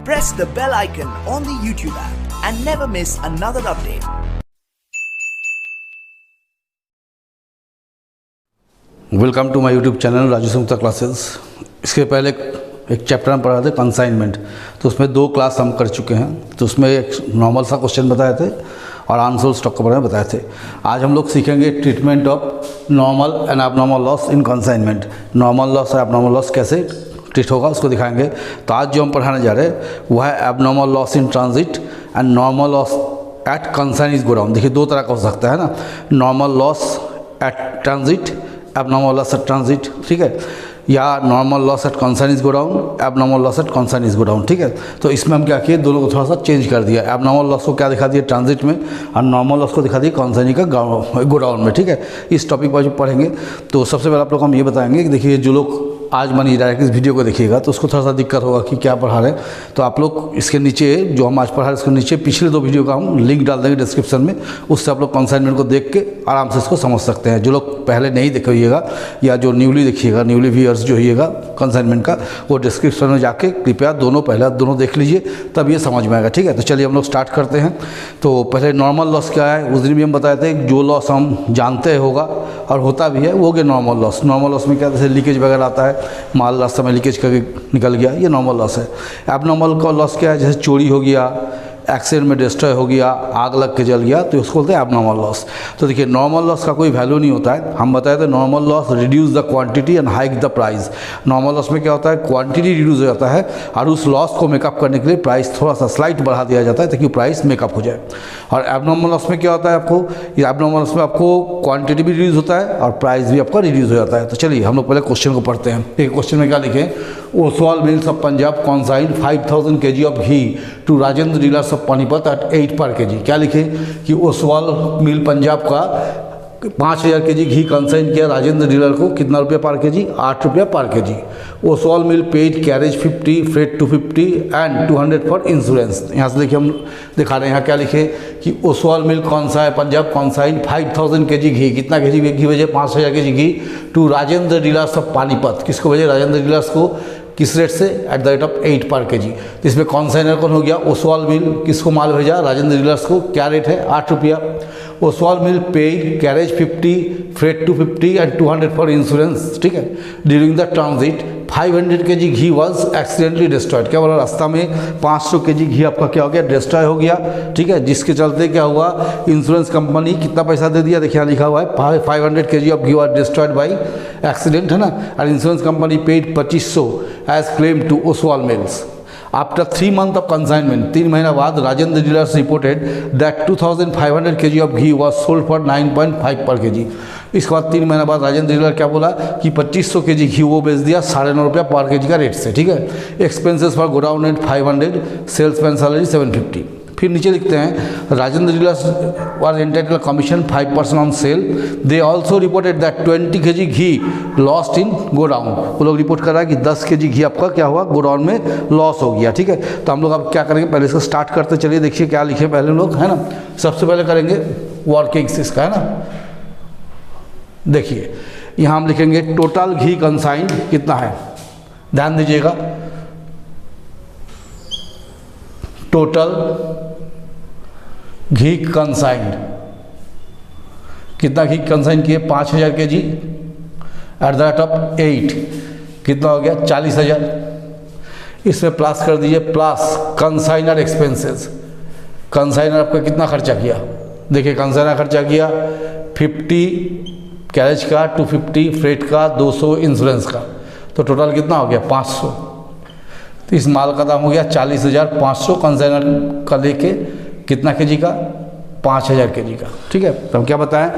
press the bell icon on the YouTube app and never miss another update. Welcome to my YouTube channel Raju Sumata classes. इसके पहले एक chapter हम पढ़ा थे consignment, तो उसमें 2 क्लास हम कर चुके हैं। तो उसमें एक नॉर्मल सा क्वेश्चन बताए थे और आंसर स्टॉक के बारे में बताए थे। आज हम लोग सीखेंगे treatment of normal and abnormal loss in consignment. Normal loss और एबनॉर्मल लॉस कैसे ट्रीट होगा उसको दिखाएंगे। तो आज जो हम पढ़ाने जा रहे हैं वो है abnormal loss in transit and normal loss at consignee's godown. देखिए 2 तरह का हो सकता है ना, normal loss at transit, abnormal loss at transit, ठीक है, या normal loss at consignee's godown, abnormal loss at consignee's godown, ठीक है। तो इसमें हम क्या किए, दोनों को थोड़ा सा चेंज कर दिया। एबनॉर्मल लॉस को क्या दिखा दिया ट्रांजिट में और नॉर्मल लॉस को दिखा दिया कंसाइनिज का गोडाउन में, ठीक है। इस टॉपिक पर जो पढ़ेंगे तो सबसे पहले आप लोग हम ये बताएंगे कि देखिए जो लोग आज मानिए डायरेक्ट इस वीडियो को देखिएगा तो उसको थोड़ा सा दिक्कत होगा कि क्या पढ़ा रहे हैं। तो आप लोग इसके नीचे जो हम आज पढ़ा रहे हैं इसके नीचे पिछले 2 वीडियो का हम लिंक डाल देंगे डिस्क्रिप्शन में, उससे आप लोग कंसाइनमेंट को देख के आराम से इसको समझ सकते हैं। जो लोग पहले नहीं देखिएगा या जो न्यूली देखिएगा, न्यूली व्यूअर्स जो होइएगा कंसाइनमेंट का, वो डिस्क्रिप्शन में जाके कृपया दोनों देख लीजिए, तब ये समझ में आएगा, ठीक है। तो चलिए हम लोग स्टार्ट करते हैं। तो पहले नॉर्मल लॉस क्या है, उस दिन भी हम बताए थे जो लॉस हम जानते होगा और होता भी है वो हो गया नॉर्मल लॉस। नॉर्मल लॉस में क्या, जैसे लीकेज वगैरह आता है, माल रास्ते में लीकेज करके निकल गया, ये नॉर्मल लॉस है। एबनॉर्मल का लॉस क्या है, जैसे चोरी हो गया, एक्सीडेंट में डिस्ट्रॉय हो गया, आग लग के जल गया, तो उसको बोलते हैं एबनॉर्मल लॉस। तो देखिए नॉर्मल लॉस का कोई वैल्यू नहीं होता है। हम बताए थे normal loss reduce the quantity and hike the price. Normal loss में क्या होता है, क्वांटिटी रिड्यूस हो जाता है और उस लॉस को मेकअप करने के लिए प्राइस थोड़ा सा स्लाइट बढ़ा दिया जाता है ताकि प्राइस मेकअप हो जाए। और एबनॉर्मल लॉस में क्या होता है, आपको एबनॉर्मल लॉस में आपको क्वांटिटी भी रिड्यूस होता है और प्राइस भी आपका रिड्यूस हो जाता है। तो चलिए हम लोग पहले क्वेश्चन को पढ़ते हैं। एक क्वेश्चन में क्या लिखे, Oswal mills of Punjab consign 5000 kg of ghee to Rajendra dealers of Panipat at 8 per kg। क्या लिखे कि ओसवाल मिल पंजाब का 5000 kg घी कंसाइन किया राजेंद्र डीलर को, कितना रुपया पर kg, 8 रुपया पर kg। Oswal mill paid carriage 50, freight 250 and 200 for insurance. यहाँ से देखिए हम दिखा रहे हैं, यहाँ क्या लिखे कि ओसवाल मिल कौन सा है, पंजाब कंसाइन 5000 kg घी, कितना kg घी भेजे, 5000 kg ghee to Rajendra dealers of Panipat. किसको भेजे, राजेंद्र डीलर्स को, किस रेट से, at the rate of 8 per kg। तो इसमें कॉन्साइनर कौन हो गया, ओसवाल मिल, किसको माल भेजा, राजेंद्र डीलर्स को, क्या रेट है, 8 रुपया। Oswal mill paid carriage 50, freight 250 and 200 for insurance, ठीक है। During the transit 500 kg ghee was accidentally destroyed. क्या बोला, रास्ता में 500 kg घी आपका क्या हो गया, डिस्ट्रॉय हो गया, ठीक है। जिसके चलते क्या हुआ, इंश्योरेंस कंपनी कितना पैसा दे दिया, देखिए यहाँ लिखा हुआ है 500 kg of ghee was destroyed by accident, है ना। और insurance company paid 2500 as claim to Oswal mills. After 3 months of consignment, 3 महीना बाद Rajendra dealers reported that 2500 kg of ghee was sold for 9.5 per kg। इसके बाद 3 महीना बाद राजेंद्र डीलर क्या बोला कि 2500 kg घी वो बेच दिया 9.5 रुपया पर kg का रेट से, ठीक है। Expenses for godown at 500, salesman salary 750। फिर नीचे लिखते हैं Rajendra dealers was entitled commission 5% on sale. They also reported that 20 kg ghee lost in godown. वो लोग रिपोर्ट कर रहा है कि 10 kg घी आपका क्या हुआ, गोडाउन में लॉस हो गया, ठीक है। तो हम लोग अब क्या करेंगे, पहले इसको स्टार्ट करते चलिए। देखिए क्या लिखे पहले लोग, है ना। सबसे पहले करेंगे वर्किंग्स इसका, है ना। देखिए यहाँ हम लिखेंगे टोटल घी कंसाइन कितना है, ध्यान दीजिएगा, टोटल घी कंसाइंड, कितना घी कंसाइन किए, 5000 kg at the rate of 8, कितना हो गया, 40000। इसमें प्लस कर दीजिए, प्लस कंसाइनर एक्सपेंसेस। कंसाइनर आपका कितना खर्चा किया, देखिए कंसाइनर खर्चा किया 50 कैरेज का, 250 फ्रेट का, 200 इंश्योरेंस का, तो टोटल कितना हो गया 500। तो इस माल का दाम हो गया 40,500 कंसाइनर का लेके, कितना kg का, 5000 kg का, ठीक है। तो हम क्या बताएं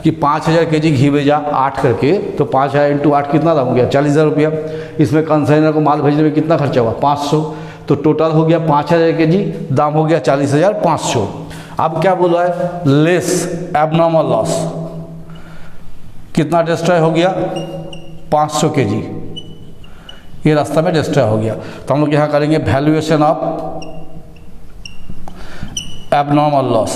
कि 5000 kg घी भेजा 8 करके, तो 5000 × 8 कितना दाम हो गया, 40,000 रुपया। इसमें कंसाइनर को माल भेजने में कितना खर्चा हुआ, 500, तो टोटल हो गया 5000 kg, दाम हो गया 40,500। अब क्या बोला है, लेस एबनॉर्मल लॉस, कितना डिस्ट्रॉय हो गया, 500 kg, ये रास्ता में डिस्ट्रॉय हो गया। तो हम लोग यहाँ करेंगे वैल्यूएशन ऑफ एबनॉर्मल लॉस।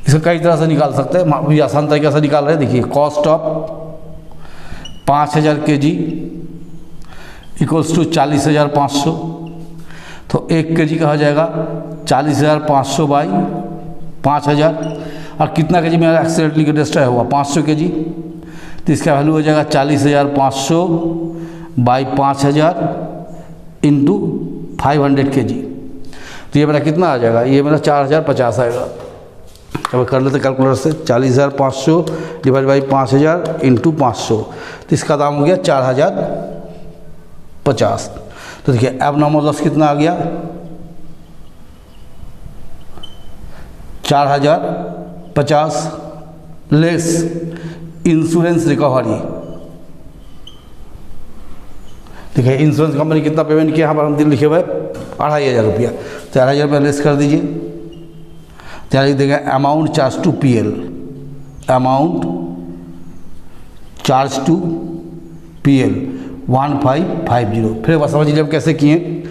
इसको कई तरह से निकाल सकते हैं, ये आसान तरीके से निकाल रहे हैं। देखिए cost of 5000 kg equals to 40,500 तो 1 kg का हो जाएगा 40,500 बाई 5,000। और कितना kg मेरा एक्सीडेंटली डिस्ट्रॉय हुआ 500 kg, तो इसका वैल्यू हो जाएगा 40,500 बाई 5,000 इंटू 500 kg। तो ये मेरा कितना आ जाएगा, ये मेरा 4,050 आएगा। अब कर लेते कैलकुलेटर से, 40,500 डिवाइड बाई 5,000 इंटू 500, तो इसका दाम हो गया 4,050। तो देखिए एबनॉर्मल लॉस कितना आ गया 4,050 लेस इंश्योरेंस रिकवरी। देखिए इंश्योरेंस कंपनी कितना पेमेंट किया, यहाँ पर हम लिखे हुए 2,500 रुपया, तो 2,500 रुपया लेस कर दीजिए। तो लिख देंगे amount charge to PL, amount charge to PL 1550। फिर बस समझ लीजिए हम कैसे किए।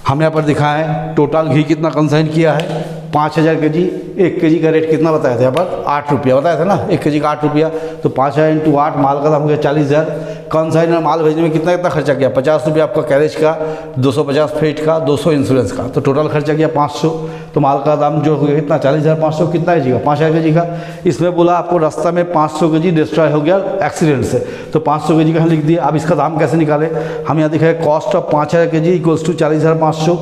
हम यहाँ पर दिखाए हैं टोटल घी कितना कंसाइन किया है 5,000 kg। 1 kg का रेट कितना बताया था यहाँ पर 8 रुपया बताया था ना, 1 kg का 8 रुपया, तो 5,000 इंटू 8 माल का दाम हो गया 40,000। कंसाइन में माल भेजने में कितना खर्चा किया 50 रुपया आपका कैरेज का, 250 फ्रेट का, 200 इंश्योरेंस का, तो टोटल खर्चा किया 500। तो माल का दाम जो हो गया कितना 40,500, कितना kg का 5,000 kg का। इसमें बोला आपको रास्ता में 500 kg डिस्ट्रॉय हो गया एक्सीडेंट से, तो 500 kg का लिख दिया। अब इसका दाम कैसे निकाले, हम यहाँ दिखाए cost of 5,000 kg equals to 40,500,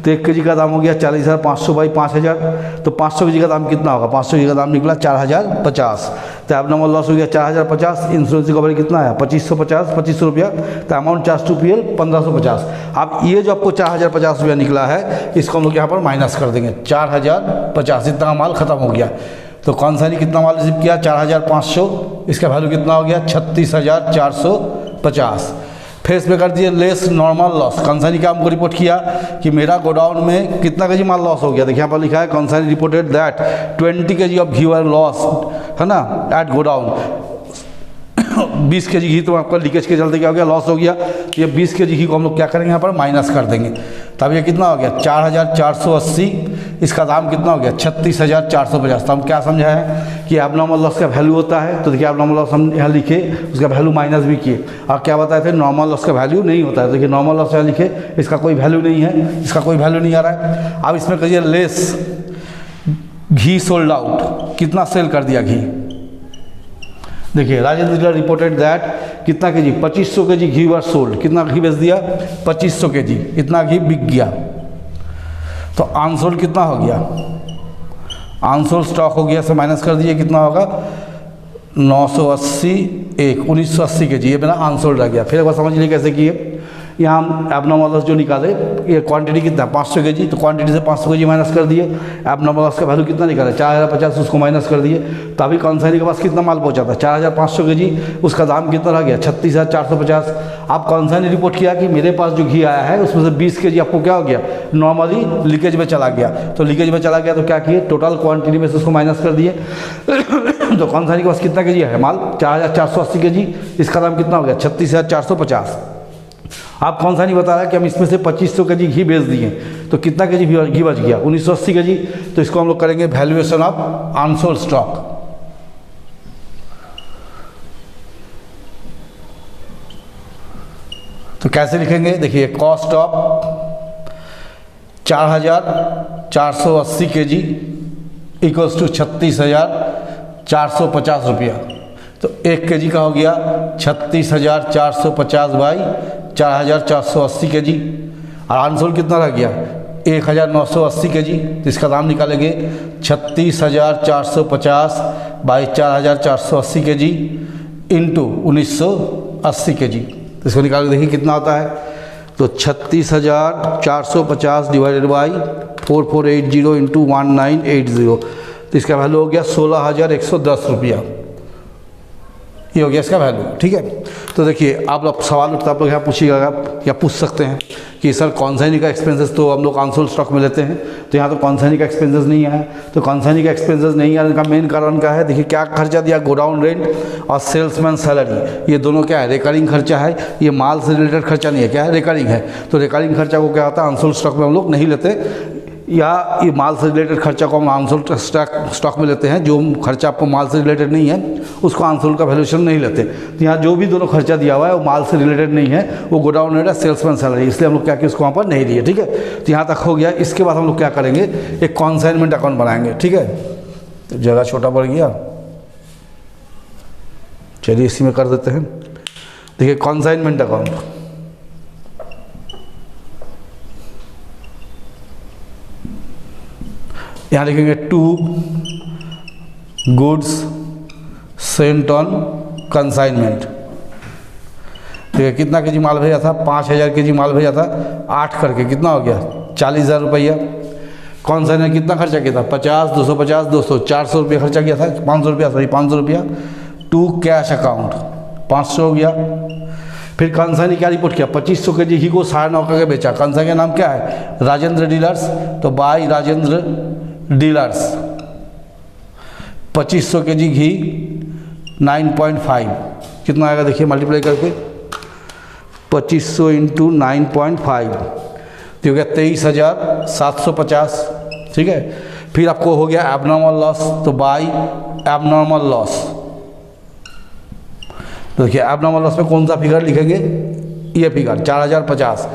तो 1 kg का दाम हो गया 40,500 बाई 5,000, तो 500 kg का दाम कितना होगा 500 kg का दाम निकला 4,050। तो एबनॉर्मल लॉस हो गया 4,050, इंश्योरेंस रिकवरी कितना है 2,550 रुपया, तो अमाउंट चार्ज टू PL 1,550। अब ये जो आपको 4,050 रुपया निकला है, इसको हम लोग यहाँ पर माइनस कर देंगे 4,050, इतना माल खत्म हो गया। तो कौन सा नहीं कितना माल रिसीव किया 4,500, इसका वैल्यू कितना हो गया 36,450। फिर इसमें कर दिए लेस नॉर्मल लॉस। कंसानी का हमको रिपोर्ट किया कि मेरा गोडाउन में कितना kg माल लॉस हो गया, देखिए यहाँ पर लिखा है consignee reported that 20 kg of ghee were loss, है ना, एट गोडाउन। 20 kg घी तो आपका लीकेज के चलते क्या हो गया लॉस हो गया। ये 20 kg घी को हम लोग क्या करेंगे यहाँ पर माइनस कर देंगे, तब ये कितना हो गया 4,480। इसका दाम कितना हो गया 36,450। तो हम क्या समझा है कि एबनॉर्मल लॉस का वैल्यू होता है, तो देखिए एबनॉर्मल लॉस हम यहाँ लिखे, उसका वैल्यू माइनस भी किए। और क्या बताए थे नॉर्मल लॉस का वैल्यू नहीं होता है, देखिए नॉर्मल लॉस यहाँ लिखे, इसका कोई वैल्यू नहीं है, इसका कोई वैल्यू नहीं आ रहा है। अब इसमें कहिए लेस घी सोल्ड आउट, कितना सेल कर दिया घी, देखिए राजेंद्र डीलर रिपोर्टेड दैट कितना kg 2,500 kg ghee were sold, कितना घी बेच दिया 2,500 kg, इतना घी बिक गया। तो अनसोल्ड कितना हो गया, अनसोल्ड स्टॉक हो गया, से माइनस कर दिए, कितना होगा 980 1980 kg, ये मेरा अनसोल्ड रह गया। फिर एक बार समझ लीजिए कैसे किए। यहाँ हम एबनॉर्मल लॉस जो निकाले, ये क्वांटिटी कितना 500 kg, तो क्वांटिटी से 500 kg माइनस कर दिए। एबनॉर्मल लॉस का वैल्यू कितना निकाला 4,050, उसको माइनस कर दिए। तो अभी कंसाइनी के पास कितना माल पहुँचा था 4,500 kg, उसका दाम कितना रह गया 36,450। आप कंसाइनी रिपोर्ट किया कि मेरे पास जो घी आया है उसमें से 20 kg आपको क्या हो गया नॉर्मली लीकेज में चला गया। तो लीकेज में चला गया तो क्या किए टोटल क्वांटिटी में से उसको माइनस कर दिए। तो कंसाइनी के पास कितना kg है माल 4,480 kg, इसका दाम कितना हो गया 36,450। आप कौन सा नहीं बता रहा कि हम इसमें से 2,500 kg घी बेच दिए, तो कितना kg घी बच गया 1980 kg। तो इसको हम लोग करेंगे वैल्यूएशन ऑफ अनसोल्ड स्टॉक। तो कैसे लिखेंगे, देखिए cost of 4,480 kg equals to 36,450 रुपया। तो 1 kg का हो गया 36,450 बाई 4,480 kg, और अनसोल्ड कितना रह गया 1,980 kg। तो इसका दाम निकालेंगे 36,450 बाई 4,480 kg इंटू 1980 kg। तो इसको निकाल के देखिए कितना आता है, तो 36,450 डिवाइडेड बाई 4480 इंटू 1980, तो इसका वैल्यू हो गया 16,110 रुपया। ये हो गया इसका वैल्यू, ठीक है। तो देखिए आप लोग सवाल उठता आप लोग यहाँ पूछिएगा या पूछ सकते हैं कि सर कॉन्साइनी का एक्सपेंसेस तो हम लोग अनसोल्ड स्टॉक में लेते हैं, तो यहाँ तो कॉन्साइनी का एक्सपेंसेस नहीं है। तो कॉन्साइनी का एक्सपेंसेस नहीं आने का मेन कारण क्या है, देखिए क्या खर्चा दिया गोडाउन रेंट और सेल्समैन सैलरी, ये दोनों क्या है रिकरिंग खर्चा है, ये माल से रिलेटेड खर्चा नहीं है, क्या है रिकरिंग है। तो रिकरिंग खर्चा को क्या होता है अनसोल्ड स्टॉक में हम लोग नहीं लेते, या ये माल से रिलेटेड खर्चा को हम अनसोल्ड स्टॉक में लेते हैं। जो खर्चा आपको माल से रिलेटेड नहीं है उसको अनसोल्ड का वैल्यूएशन नहीं लेते। तो यहाँ जो भी दोनों खर्चा दिया हुआ है वो माल से रिलेटेड नहीं है, वो गोडाउन रेट है, सेल्समैन सैलरी, इसलिए हम लोग क्या कि उसको वहाँ पर नहीं दिए। ठीक है, तो यहाँ तक हो गया। इसके बाद हम लोग क्या करेंगे, एक कॉन्साइनमेंट अकाउंट बनाएंगे। ठीक है, तो जगह छोटा पड़ गया, चलिए इसी में कर देते हैं। देखिए कॉन्साइनमेंट अकाउंट, यहाँ लिखेंगे to goods sent on consignment. ठीक है, कितना केजी माल भेजा था, 5000 केजी माल भेजा था, 8 करके कितना हो गया, 40,000 रुपया। कंसाइनमेंट कितना खर्चा किया था, 50, 250, 200, 400 रुपया खर्चा किया था, 500 रुपया, सॉरी 500 रुपया। टू कैश अकाउंट 500 हो गया। फिर कंसाइनी क्या रिपोर्ट किया, 2500 केजी घी को 9.5 करके बेचा। कंसाइनी का नाम क्या है, राजेंद्र डीलर्स, तो बाय राजेंद्र डीलर्स। 2500 केजी घी 9.5 कितना आएगा, देखिए मल्टीप्लाई करके 2500 इंटू 9.5 तो हो गया 23,750। ठीक है, फिर आपको हो गया एबनॉर्मल लॉस, तो बाय एबनॉर्मल लॉस। तो देखिए एबनॉर्मल लॉस में कौन सा फिगर लिखेंगे, ये फिगर 4050,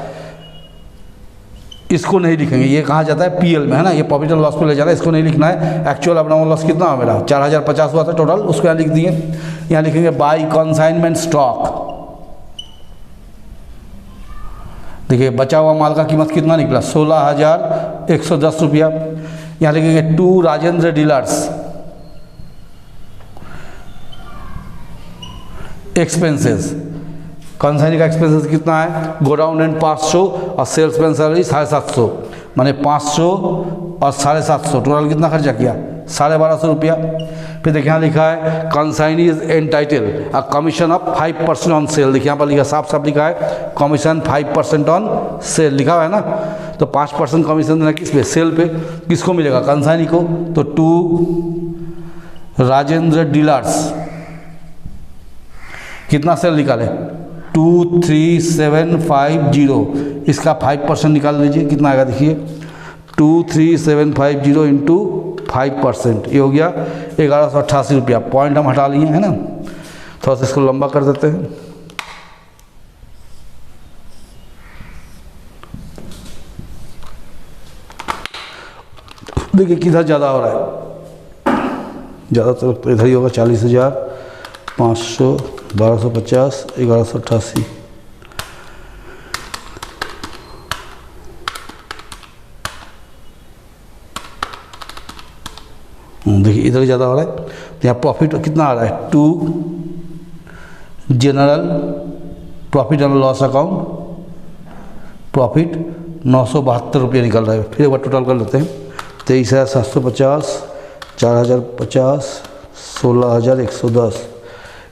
इसको नहीं लिखेंगे, ये कहाँ जाता है पीएल में, है ना, ये प्रॉफिट एंड लॉस पे ले जाना है, इसको नहीं लिखना है। एक्चुअल एबनॉर्मल लॉस कितना है मेरा, 4050 हुआ था टोटल, उसको यहाँ लिख दिए। यहाँ लिखेंगे बाय कंसाइनमेंट स्टॉक। देखिए बचा हुआ माल का कीमत कितना निकला, 16,110 रुपया। यहाँ लिखेंगे to Rajendra dealers expenses. Consignee का एक्सपेंसेस कितना है, गोडाउन रेंट 500 और सेल्समैन सैलरी 750, माने 500 और 750, टोटल कितना खर्चा किया, 1250 रुपया। फिर देखिए यहाँ लिखा है consignee is entitle a commission of 5% on sale. देखिए यहाँ पर लिखा, साफ साफ लिखा है कमीशन 5% ऑन सेल लिखा हुआ है ना, तो 5% कमीशन देना किस पे, सेल पे। किसको मिलेगा, कंसाइनी को। तो टू राजेंद्र डीलर्स कितना सेल निकाले, 23,750, इसका 5% निकाल लीजिए, कितना आएगा देखिए 23,750 इंटू 5%, ये हो गया 1188 रुपया। पॉइंट हम हटा लिए है ना, थोड़ा सा इसको लंबा कर देते हैं। देखिए किधर ज़्यादा हो रहा है, ज़्यादातर तो इधर ही होगा, 40,500, 1250, 1188। देखिए इधर ज़्यादा हो रहा है, तो यहाँ प्रॉफिट कितना आ रहा है, to general profit and loss account, profit 972 रुपये निकल रहा है। फिर एक बार टोटल कर लेते हैं, 23,750, 4,050, 16,110,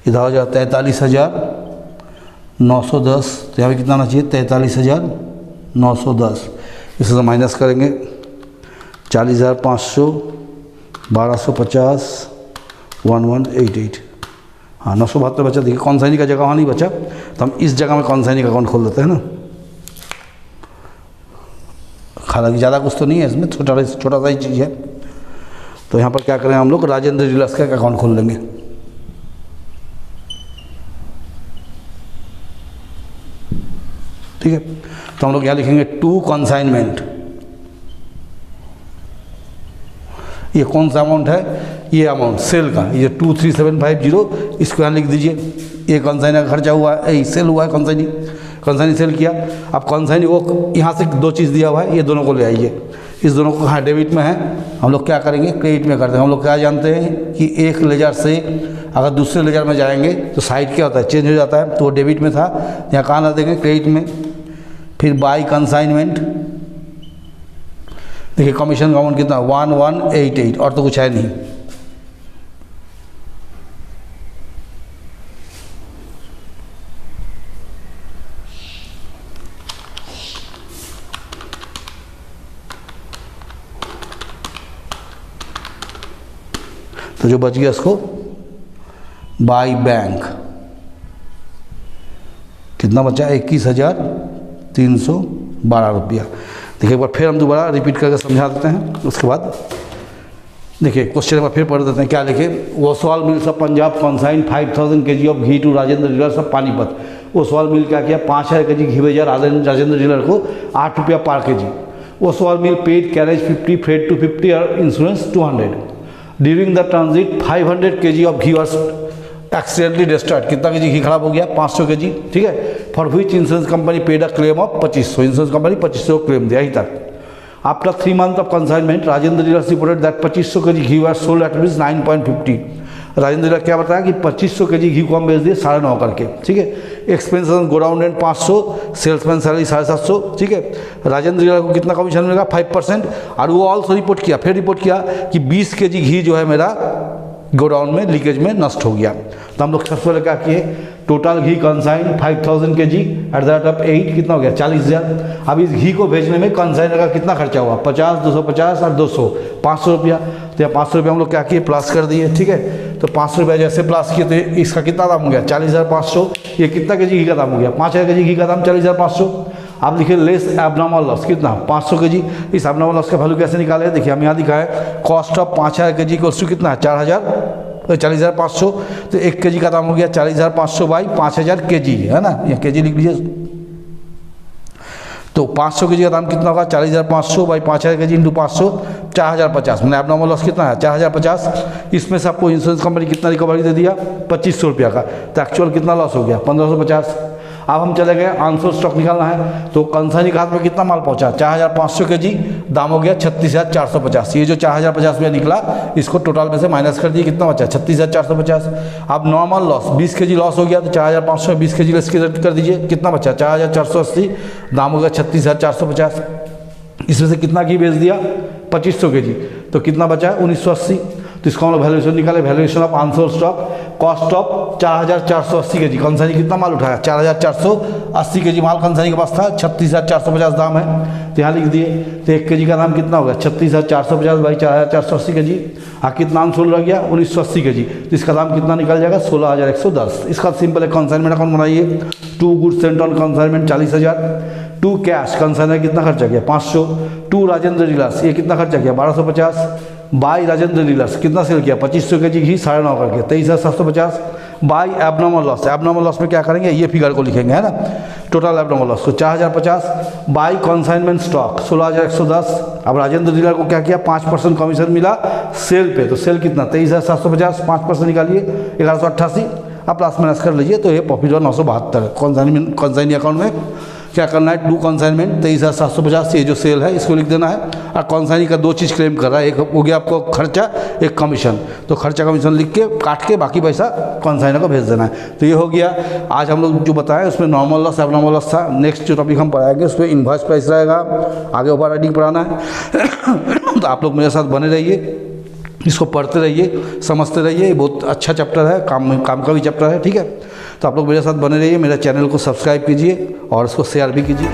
इधर हो जाता है 43,910, तो यहाँ पे कितना आना चाहिए, 43,910। इसे माइनस करेंगे, 40,500, 1250, 1188, हाँ 972 बचा। देखिए कंसाइनी का जगह वहाँ नहीं बचा, तो हम इस जगह में कंसाइनी का अकाउंट खोल देते हैं ना। हालांकि ज़्यादा कुछ तो नहीं है इसमें, छोटा सा ही चीज़ है। तो यहाँ पर क्या करें हम लोग, राजेंद्र डीलर्स का अकाउंट खोल लेंगे। ठीक है, तो हम लोग यहाँ लिखेंगे टू कंसाइनमेंट। ये कौन सा अमाउंट है, ये अमाउंट सेल का, ये 23,750, इसको यहाँ लिख दीजिए। ये कंसाइनी का खर्चा हुआ है, सेल हुआ है, कंसाइनी सेल किया। अब कंसाइनी को यहाँ से दो चीज़ दिया हुआ है, ये दोनों को ले आइए। इस दोनों को हाँ डेबिट में है, हम लोग क्या करेंगे, क्रेडिट में करते हैं। हम लोग क्या जानते हैं कि एक लेजर से अगर दूसरे लेजर में जाएंगे तो साइड क्या होता है, चेंज हो जाता है। तो वो डेबिट में था, यहाँ कहाँ ला देंगे, क्रेडिट में। फिर बाय कंसाइनमेंट, देखिए कमीशन का अमाउंट कितना, 1188, और तो कुछ है नहीं। तो जो बच गया इसको बाय बैंक, कितना बचा, 21,312 रुपया। देखिए एक बार फिर हम दोबारा रिपीट करके समझा देते हैं। उसके बाद देखिए क्वेश्चन में फिर पढ़ देते हैं। क्या लिखे? Oswal mills of Punjab consign 5000 kg of ghee to Rajendra dealers of Panipat. Oswal mill क्या किया? 5000 kg घी भेजा राजेंद्र डीलर को 8 रुपया पर kg। Oswal mill paid carriage 50, freight 250 और insurance 200। During the transit 500 kg of ghee was accidentally destroyed. कितना kg घी खराब हो गया? 500 kg। ठीक है। For which insurance company paid a claim of 2500। Insurance company 2500 claim दिया ही तक। After 3 months of consignment Rajendra dealers reported that 2500 kg ghee was sold at rupees 9.50। Rajendra dealer क्या बताया कि 2500 kg घी को हम बेच दिए 9.5 करके। ठीक है। Expenses godown rent 500, salesman salary 750। ठीक है। राजेंद्र डीलर को कितना कमीशन मिलेगा? 5%। और वो ऑल्सो रिपोर्ट किया, फिर रिपोर्ट किया कि 20 kg घी जो है मेरा गोडाउन में लीकेज में नष्ट हो गया। तो हम लोग सबसे पहले क्या किए? Total ghee consign 5000 kg at the rate of 8 कितना हो गया? 40,000। अब इस घी को भेजने में कंसाइनर का कितना खर्चा हुआ? 50, 250 और 200, 500 रुपया। तो यहाँ 500 रुपया हम लोग क्या किए? प्लस कर दिए। ठीक है। तो 500 रुपया जैसे प्लस किए तो इसका कितना दाम हो गया? 40,500। ये कितना kg घी का दाम हो गया? 5000 kg घी का दाम 40,500। आप लिखिए लेस एबनॉर्मल लॉस कितना? 500 kg। इस एबनॉर्मल लॉस का वैल्यू कैसे निकाले? देखिए हम यहाँ दिखाए कॉस्ट ऑफ 5000 kg को कितना है? 40,500। तो 1 kg का दाम हो गया 40,500 बाई 5000 kg, है ना? ये kg लिख लीजिए। तो 500 kg का दाम कितना होगा? 40,500 बाई 5000 kg इंटू 500, 4050। मैंने एबनॉर्मल लॉस कितना है? 4050। इसमें से आपको इंश्योरेंस कंपनी कितना रिकवरी दे दिया? 2500 रुपया का। तो एक्चुअल कितना लॉस हो गया? 1550। अब हम चले गए आंसर स्टॉक निकालना है। तो कंसाइनी के हाथ में कितना माल पहुंचा? 4500 kg, दाम हो गया 36,450। ये जो 4050 रुपया निकला इसको टोटल में से माइनस कर दिए, कितना बचा? 36,450। अब नॉर्मल लॉस 20 kg लॉस हो गया तो 4500 में 20 kg लेस कर दीजिए, कितना बचा? 4480, दाम हो गया 36,450। इसमें से कितना घी बेच दिया? 2500 kg, तो कितना बचा? 1980। तो इसका हम लोग वैल्यूएशन निकाले। Valuation of answer stock cost of 4480 kg। Consignee कितना माल उठाया? 4480 kg माल कंसाइनी के पास था। 36,450 दाम है तो यहाँ लिख दिए। तो 1 kg का दाम कितना होगा? 36,450 बाई 4480 kg। हाँ कितना आंसर रह गया? 1980 kg। तो इसका दाम कितना निकल जाएगा? 16,110। इसका सिंपल है कंसाइनमेंट अकाउंट बनाइए। 2 goods sent on consignment 40,000। 2 cash consignor कितना खर्चा किया? 500। 2 राजेंद्र डीलर्स ये कितना खर्चा किया? 1250। बाई राजेंद्र डीलर्स कितना सेल किया? 2500 kg घी 9.5 करके 23,750। By abnormal loss, abnormal loss में क्या करेंगे? ये फिगर को लिखेंगे, है ना? टोटल एबनॉर्मल लॉस को 4050 बाई कंसाइनमेंट स्टॉक 16,110। अब राजेंद्र डीलर को क्या किया? 5% कमीशन मिला सेल पे। तो सेल कितना? 23,750, 5% निकालिए 1188। अब प्लस माइनस कर लीजिए तो ये प्रॉफिट हुआ 972। कंसाइनी अकाउंट में क्या करना है? 2 कंसाइनमेंट 23,750, ये जो सेल है इसको लिख देना है। और कंसाइनी का 2 चीज़ क्लेम कर रहा है, एक हो गया आपको खर्चा, एक कमीशन। तो खर्चा कमीशन लिख के काट के बाकी पैसा कंसाइनर को भेज देना है। तो ये हो गया। आज हम लोग जो बताएं उसमें नॉर्मल लॉस एबनॉर्मल लॉस था। नेक्स्ट जो टॉपिक हम पढ़ाएंगे उसमें इनवॉइस प्राइस रहेगा, आगे ओवर राइटिंग पढ़ाना है। तो आप लोग मेरे साथ बने रहिए, इसको पढ़ते रहिए, समझते रहिए। ये बहुत अच्छा चैप्टर है, काम का भी चैप्टर है। ठीक है। तो आप लोग मेरे साथ बने रहिए, मेरे चैनल को सब्सक्राइब कीजिए और इसको शेयर भी कीजिए।